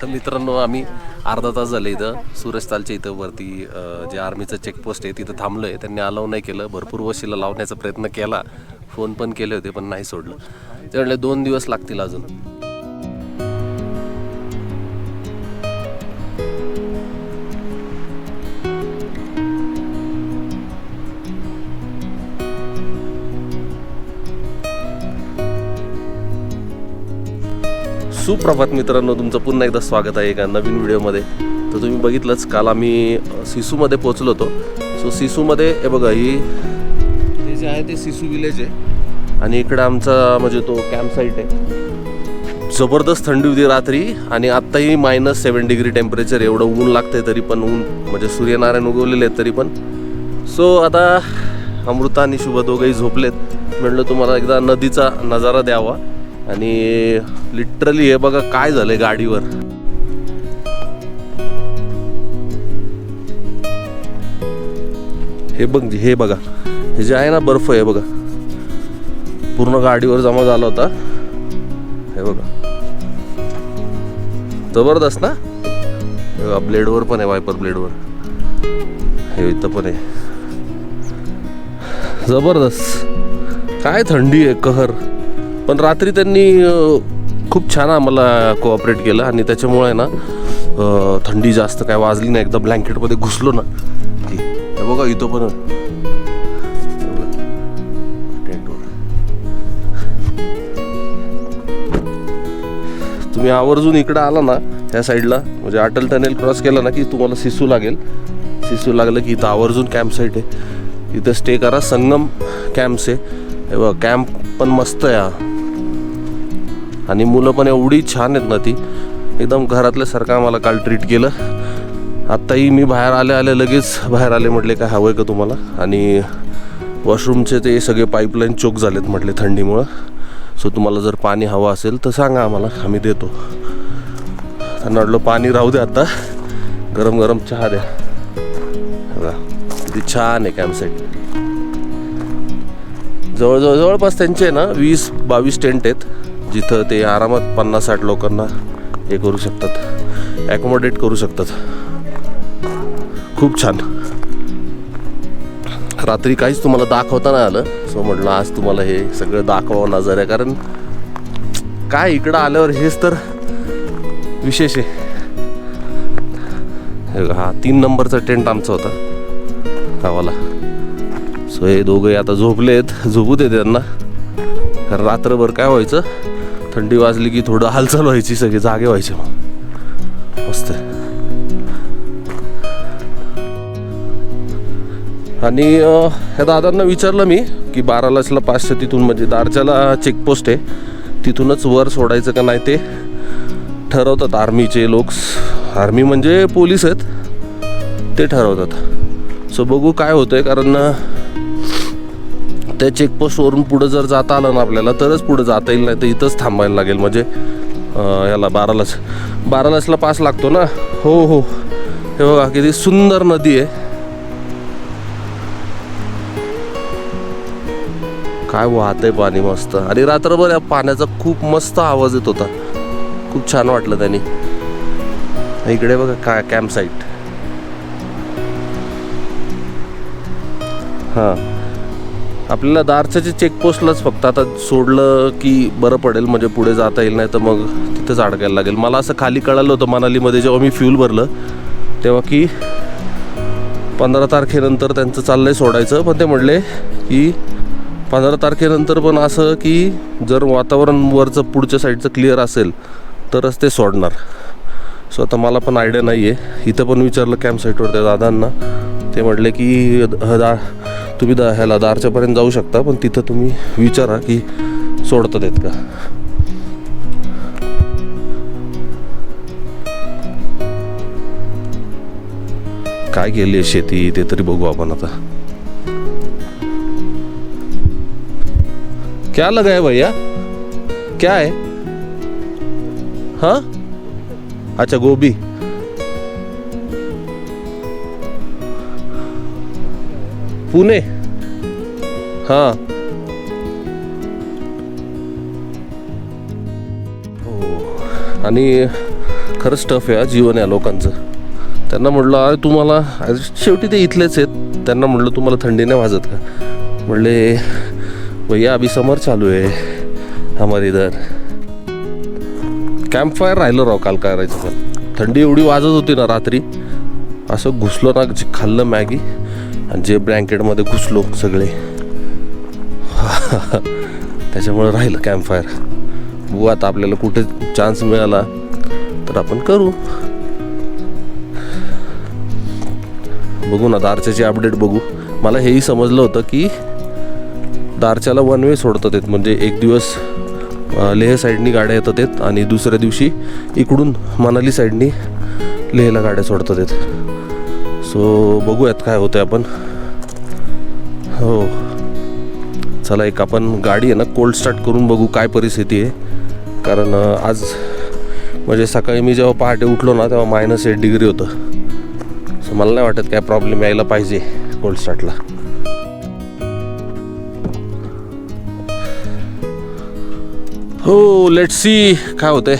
तर मित्रांनो आम्ही अर्धा तास झाले इथं सुरजतालच्या इथं वरती जे आर्मीचं चेकपोस्ट आहे तिथं थांबलो आहे. त्यांनी अलाव नाही केलं. भरपूर वशिला लावण्याचा प्रयत्न केला, फोन पण केले होते पण नाही सोडलं. ते म्हणले 2 दिवस लागतील अजून. सुप्रभात मित्रांनो, तुमचं पुन्हा एकदा स्वागत आहे एका नवीन व्हिडिओमध्ये. तर तुम्ही बघितलंच काल आम्ही सिसूमध्ये पोहोचलो होतो. सो सिसूमध्ये हे बघा, ही हे जे आहे ते सिसू विलेज आहे आणि इकडं आमचा म्हणजे तो कॅम्प साईट आहे. जबरदस्त थंडी होती रात्री आणि आत्ताही -7 डिग्री टेम्परेचर. एवढं ऊन लागतंय तरी पण ऊन म्हणजे सूर्यनारायण उगवलेले आहेत तरी पण. सो आता अमृता आणि शुभ दोघंही झोपलेत. म्हटलं तुम्हाला एकदा नदीचा नजारा द्यावा. आणि लिटरली हे बघा काय झालंय गाडीवर. हे बघा हे जे आहे ना बर्फ आहे बघा, पूर्ण गाडीवर जमा झाला होता. हे बघा जबरदस्त ना. ब्लेडवर पण आहे, वायपर ब्लेडवर. हे इथं पण आहे. जबरदस्त. काय थंडी आहे, कहर. पण रात्री त्यांनी खूप छान आम्हाला कोऑपरेट केलं आणि त्याच्यामुळे ना थंडी जास्त काय वाजली नाही. एकदा ब्लँकेटमध्ये घुसलो ना की हे बघा इथं पण टेंटवर. तुम्ही आवर्जून इकडं आला ना त्या साईडला, म्हणजे अटल टनेल क्रॉस केला ना की तुम्हाला सिसू लागेल. सिसू लागलं की इथं आवर्जून कॅम्प साईट आहे, इथं स्टे करा. संगम कॅम्प्स आहे. हे बघा कॅम्प पण मस्त आहे आणि मुलं पण एवढी छान आहेत ना, ती एकदम घरातल्यासारखं आम्हाला काल ट्रीट केलं. आत्ताही मी बाहेर आले लगेच बाहेर आले, म्हटले काय हवं आहे का तुम्हाला. आणि वॉशरूमचे ते सगळे पाईपलाईन चोक झालेत म्हटले थंडीमुळं. सो तुम्हाला जर पाणी हवं असेल तर सांगा आम्हाला, आम्ही देतो. त्यांना म्हटलं पाणी राहू दे, आता गरम गरम चहा द्या. बघा किती छान आहे कॅम्प साईट. जवळपास त्यांचे ना 20-22 टेंट आहेत, जिथं ते आरामात 50-60 लोकांना हे करू शकतात, ॲकोमोडेट करू शकतात. खूप छान. रात्री काहीच तुम्हाला दाखवता नाही आलं, सो म्हटलं आज तुम्हाला हे सगळं दाखवावं नजारा. कारण काय इकडं आल्यावर हेच तर विशेष आहे. हा 3 नंबरचा टेंट आमचा होता गावाला. सो हे दोघे आता झोपलेत, झोपू दे त्यांना. कारण रात्रभर काय व्हायचं, थंडी वाजली की थोडं हालचाल व्हायची, सगळे जागे व्हायचे. मग मस्त. आणि ह्या दादांना विचारलं मी की बारालासला 500 तिथून म्हणजे दारच्याला चेकपोस्ट आहे, तिथूनच वर सोडायचं का नाही ते ठरवतात आर्मीचे लोक. आर्मी म्हणजे पोलीस आहेत, ते ठरवतात. सो बघू काय होतंय. कारण त्या चेकपोस्टवरून पुढं जर जाता आलं ना आपल्याला तरच पुढं जाता येईल, नाही तर इथंच थांबायला लागेल. म्हणजे याला बारालासला पास लागतो ना. हो. हे बघा किती सुंदर नदी आहे. काय वाहतंय पाणी मस्त. आणि रात्रभर या पाण्याचा खूप मस्त आवाज येत होता, खूप छान वाटलं त्यांनी. इकडे बघा काय कॅम्प साईट. हां, आपल्याला दारच्या चेकपोस्टलाच फक्त आता सोडलं की बरं पडेल, म्हणजे पुढे जाता येईल, नाही तर मग तिथंच अडकायला लागेल. मला असं खाली कळालं होतं मनालीमध्ये जेव्हा मी फ्यूल भरलं तेव्हा की 15 तारखेनंतर त्यांचं चाललंय सोडायचं. पण ते म्हटले की 15 तारखेनंतर पण असं की जर वातावरण वरचं पुढच्या साईडचं क्लिअर असेल तरच ते सोडणार. सो आता मला पण आयडिया नाही आहे. इथं पण विचारलं कॅम्प साईटवर त्या दादांना, ते म्हटले की तुम्ही ह्याला दारच्यापर्यंत जाऊ शकता, पण तिथं तुम्ही विचारा की सोडतात आहेत का. काय केली आहे शेती ते तरी बघू आपण आता. क्या लगा है भैया, क्या है. हाँ अच्छा, गोभी. पुणे. हां हो. आणि खरंच टफ आहे हा जीवन या लोकांचं. त्यांना म्हटलं अरे तुम्हाला, शेवटी ते इथलेच आहेत, त्यांना म्हटलं तुम्हाला थंडी नाही वाजत का? म्हणले भैया अभी समर चालू आहे हमारे इधर. कॅम्प फायर राहिलं राव काल करायचं, पण थंडी एवढी वाजत होती ना रात्री, असं घुसलो ना, जे खाल्लं मॅगी आणि जे ब्लँकेटमध्ये घुसलो सगळे त्याच्यामुळे राहिलं कॅम्प फायर. बघू आता आपल्याला कुठे चान्स मिळाला तर आपण करू. बघू ना दारच्याची अपडेट बघू. मला हेही समजलं होतं की दारच्याला वन वे सोडतात आहेत, म्हणजे एक दिवस लेह साईडनी गाड्या येतात आहेत आणि दुसऱ्या दिवशी इकडून मनाली साईडनी लेहला गाड्या सोडतात आहेत. सो बघूयात काय होतं आपण. हो चला एक आपण गाडी आहे ना कोल्ड स्टार्ट करून बघू काय परिस्थिती आहे. कारण आज म्हणजे सकाळी मी जेव्हा पहाटे उठलो ना तेव्हा -8 डिग्री होतं. सो मला नाही वाटत काय प्रॉब्लेम यायला पाहिजे कोल्ड स्टार्टला. हो लेट्स सी काय होतंय.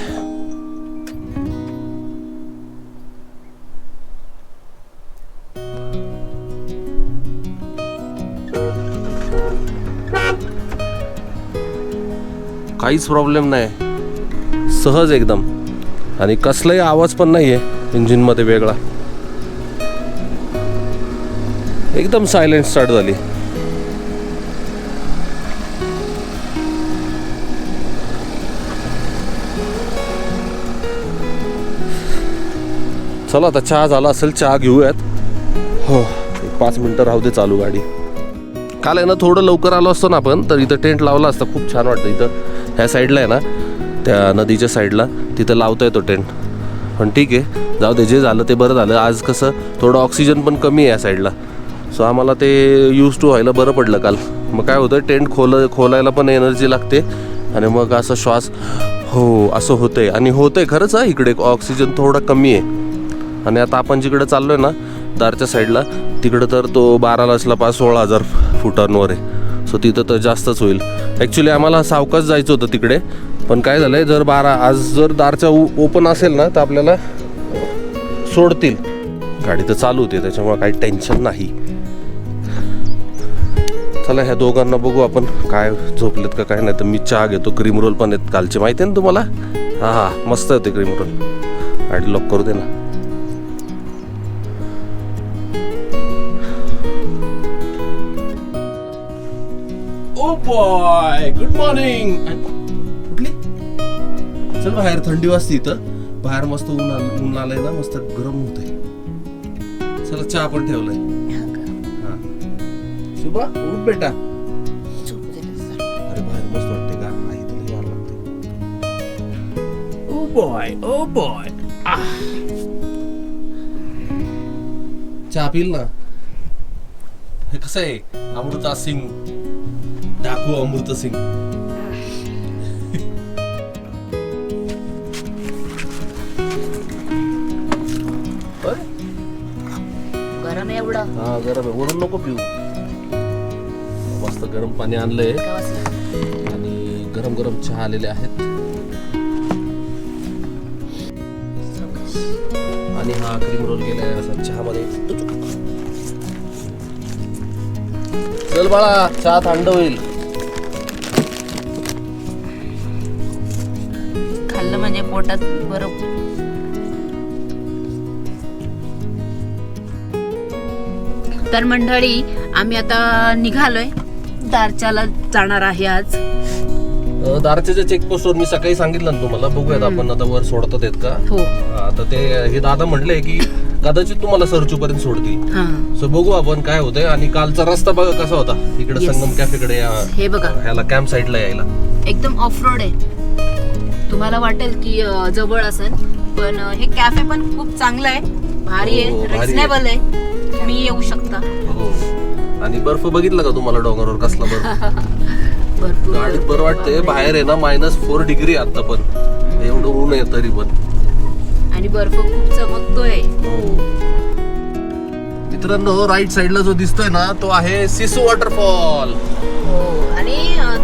काहीच प्रॉब्लेम नाही, सहज एकदम, आणि कसलाही आवाज पण नाही आहे इंजिनमध्ये वेगळा. एकदम सायलेंट स्टार्ट झाली. चला आता चहा झाला असेल, चहा घेऊयात. हो 5 मिनटं राहू दे चालू गाडी. काल आहे ना थोडं लवकर आलो असतो ना आपण तर इथं टेंट लावला असता, खूप छान वाटतं इथं. ह्या साईडला आहे ना, त्या नदीच्या साईडला तिथं लावता येतो टेंट. पण ठीक आहे जाऊ दे, जे झालं ते बरं झालं. आज कसं थोडं ऑक्सिजन पण कमी आहे या साईडला, सो आम्हाला ते यूज टू व्हायला बरं पडलं काल. मग काय होतं टेंट खोलायला पण एनर्जी लागते आणि मग असं श्वास हो असं होतंय. आणि होतंय खरंच हा, इकडे ऑक्सिजन थोडा कमी आहे. आणि आता आपण जिकडे चाललो आहे ना दारच्या साईडला, तिकडं तर तो 12 16,000 फुटांवर आहे. सो तिथं तर जास्तच होईल. ॲक्च्युली आम्हाला सावकाश जायचं होतं तिकडे, पण काय झालं आहे जर आज जर दारच्या ओपन असेल ना तर आपल्याला सोडतील. गाडी तर चालू होते त्याच्यामुळे काही टेन्शन नाही. चला ह्या दोघांना बघू आपण काय झोपलेत का काय. नाही तर मी चहा घेतो. क्रीम रोल पण आहेत कालचे, माहिती आहे ना तुम्हाला. हां हां मस्त होते क्रीम रोल. गाडी लॉक करू दे ना. Oh boy good morning. कुठली चल बाहेर थंडी वाजते इथं. बाहेर मस्त ऊन आलंय ना, मस्त गरम होतंय. चला चहा पण ठेवलाय. हा शुभा उठ बेटा. अरे बाहेर मस्त वाटते का? आई तुला यावं लागते. Oh boy oh boy. चहा पिल ना. हे कसं आहे अमृता सिंग डाकू अमृत सिंग. गरम आहे एवढं. हा गरम आहे, वरून नको पिऊ. मस्त गरम पाणी आणलंय आणि गरम गरम चहा आलेले आहेत. आणि हा क्रीम रोल गेलाय असा चहामध्ये. चल बाळा चहा थंड होईल. खाल्लं म्हणजे पोटात बरं. तर मंडळी आम्ही आता निघालोय, दारच्याला जाणार आहे आज. दारच्या चेकपोस्टवर मी सकाळी सांगितलं ना तुम्हाला. बघूयात आपण आता वर सोडतात आहेत का. हो आता ते हे दादा म्हटले की कदाचित तुम्हाला सरचू पर्यंत सोडतील. सो बघू आपण काय होतंय. आणि कालचा रस्ता बघा कसा होता इकडे संगम कॅफेकडे. हे बघा ह्याला कॅम्प साईडला यायला एकदम ऑफ रोड आहे. तुम्हाला वाटेल की जवळ असेल, पण हे कॅफे पण खूप चांगलं आहे, भारी आहे, रिझनेबल आहे. तुम्ही येऊ शकता. हो आणि बर्फ बघितला का तुम्हाला डोंगरावर कसला बर्फ. भरपूर गाडीत बरं वाटतंय. बाहेर आहे ना -4 डिग्री आता पण, एवढं ऊन आहे तरी पण, आणि बर्फ खूप चमकतोय. मित्रांनो राईट साईडला जो दिसतोय ना तो आहे सिसू वॉटरफॉल. हो आणि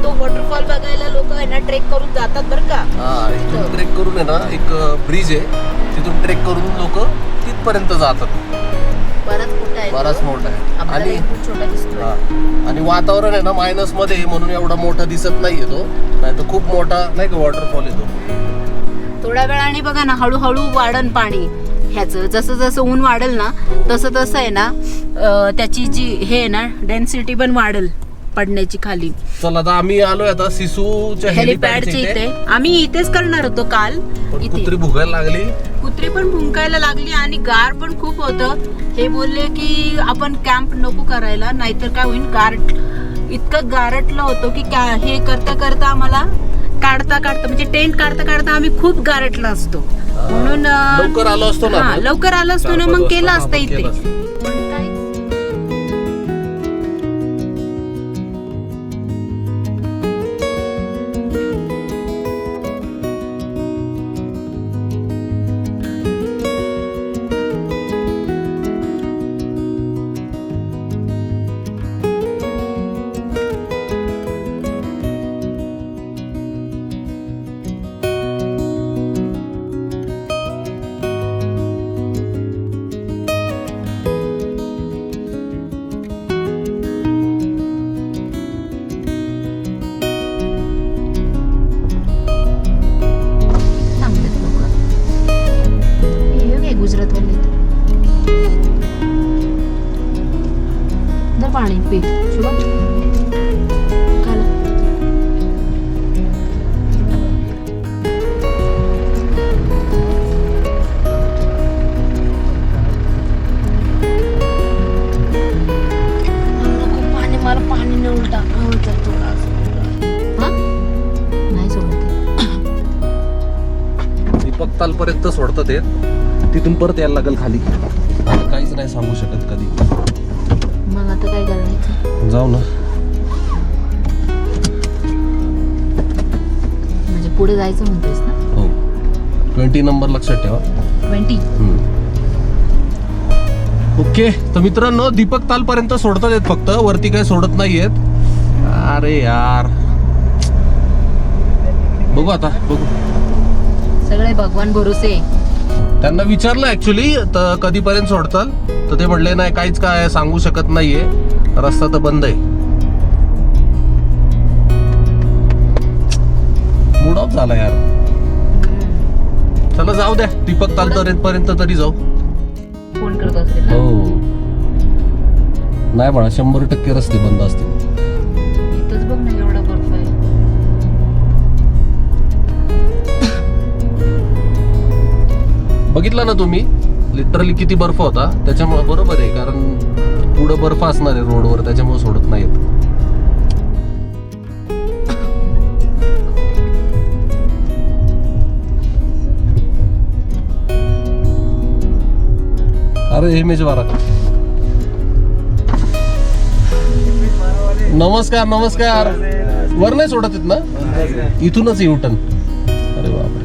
तो वॉटरफॉल बघायला लोक आहे ना ट्रेक करून जातात बरं का. हा इथून ट्रेक करून आहे ना एक ब्रिज आहे तिथून ट्रेक करून लोक तिथपर्यंत जातात. बराच मोठा आहे आणि छोटा दिसतोय. आणि वातावरण आहे ना मायनस मध्ये आहे, म्हणून एवढा मोठा दिसत नाहीये तो, नाही तर खूप मोठा नाही का वॉटरफॉल येतो. थोड्या वेळाने बघा ना हळूहळू वाढन पाणी ह्याचं. जसं जसं ऊन वाढेल ना तसं तसं आहे ना त्याची जी हे आहे ना डेन्सिटी पण वाढेल पडण्याची खाली. चला आता आम्ही आलोय आता सिसूच्या हेलिपॅडच्या इथे. आम्ही इथेच करणार होतो काल. कुत्री भुकायला लागली, कुत्री पण भुंकायला लागली आणि गार पण खूप होतं. हे बोलले की आपण कॅम्प नको करायला, नाहीतर काय होईल, इतकं गारटलं होतं की हे करता करता आम्हाला काढता म्हणजे टेंट काढता आम्ही खूप गारटला असतो. म्हणून लवकर आलो असतो ना, लवकर आलो असतो ना, मग केलं असतं इथे. पाणी पी शुभम. पाणी मला पाणी न उलटा नाही सोडत. दीपक तालपर्यंत सोडतात ते, तिथून परत यायला लागेल खाली. आता काहीच नाही सांगू शकत कधी. मग आता काय करायचं, जाऊ ना. म्हणजे पुढे जायचं म्हणतेस ना. हो 20 नंबर लक्षात ठेवा. 20. ओके तर मित्रांनो दीपक ताल पर्यंत सोडतात येत, फक्त वरती काय सोडत नाहीयेत. अरे यार बघू आता बघू. सगळे भगवान भरोसे. त्यांना विचारलं ऍक्च्युली तर कधीपर्यंत सोडताल, तर ते म्हणले नाही काहीच काय सांगू शकत नाहीये, रस्ता तर बंद आहे. मूड ऑफ झाला यार. चला जाऊ द्या, दीपक ताल पर्यंत तरी जाऊ. फोन करत असेल. हो नाही म्हणा 100% रस्ते बंद असतील. इथंच बघ ना एवढा बर्फ आहे. बघितला ना तुम्ही लिटरली किती बर्फ होता, त्याच्यामुळे बरोबर आहे, कारण पुढे बर्फ असणार आहे रोडवर, त्याच्यामुळे सोडत नाहीत. अरे मेजवारा नमस्कार नमस्कार. वर नाही सोडत येत ना, इथूनच युटर्न. अरे बापरे.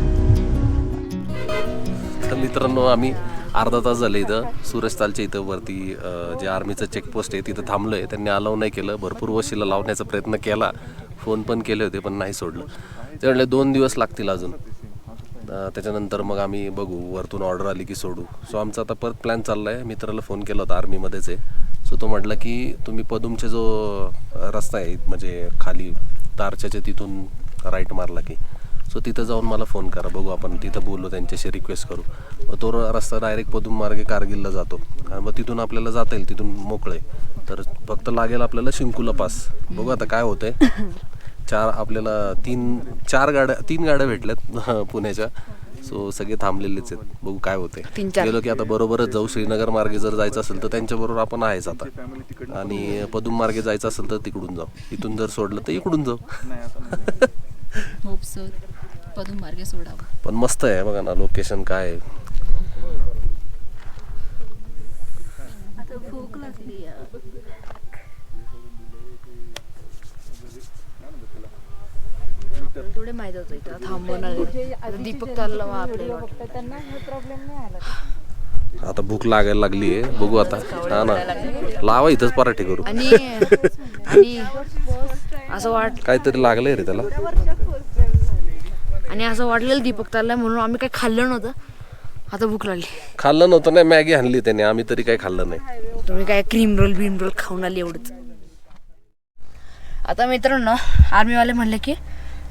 तर मित्रांनो आम्ही अर्धा तास झाले इथं सुरजतालच्या इथं वरती जे आर्मीचं चेकपोस्ट आहे तिथं थांबलोय. त्यांनी अलाव नाही केलं, भरपूर वशिला लावण्याचा प्रयत्न केला, फोन पण केले होते पण नाही सोडलं. ते म्हणले 2 दिवस लागतील अजून. त्याच्यानंतर मग आम्ही बघू, वरतून ऑर्डर आली की सोडू. सो आमचा आता परत प्लॅन चालला आहे. मित्राला फोन केला होता, आर्मीमध्येच आहे. सो तो म्हटला की तुम्ही पदुमचे जो रस्ता आहे म्हणजे खाली तारच्याच्या तिथून राईट मारला की सो तिथं जाऊन मला फोन करा, बघू आपण तिथं बोलू, त्यांच्याशी रिक्वेस्ट करू. मग तो रस्ता डायरेक्ट पदुम मार्गे कारगिलला जातो आणि मग तिथून आपल्याला जाता येईल, तिथून मोकळे. तर फक्त लागेल आपल्याला शिंकुला पास. बघू आता काय होतंय. आपल्याला 3 गाड्या भेटल्यात पुण्याच्या. सो सगळे थांबलेलेच आहेत, बघू काय होते. गेलो की आता बरोबरच जाऊ. श्रीनगर मार्गे जर जायचं असेल तर त्यांच्याबरोबर आपण आहेच आता, आणि पदुम मार्गे जायचं असेल तर तिकडून जाऊ. इथून जर सोडलं तर इकडून जाऊ. होप सो पदुम मार्गे सोडावं. पण मस्त आहे बघा ना लोकेशन काय आहे. आता भूक लागली यार. थोडे माहित होतं इथं थांबवणार. दीपक तालला आपल्याला आता भूक लागायला लागली आहे, बघू आता. हा ना लावा इथंच पराठे करू. आणि असं काहीतरी लागलंय रे त्याला. आणि असं वाटलेलं दीपक तालला म्हणून आम्ही काही खाल्लं नव्हतं. आता भूक लागली. खाल्लं नव्हतं नाही, मॅगी आणली त्याने, आम्ही तरी काही खाल्लं नाही. तुम्ही काय क्रीम रोल खाऊन आली एवढंच. आता मित्रांनो आर्मीवाले म्हणले की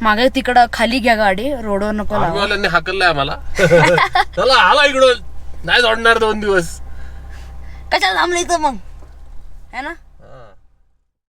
मागे तिकडं खाली घ्या गाडी, रोडवर नको लावा. आर्मीवाल्यांनी हाकललंय आम्हाला. चला आला इकडं, नाही जोडणार 2 दिवस. कशाला थांबलं इथं मग, है ना.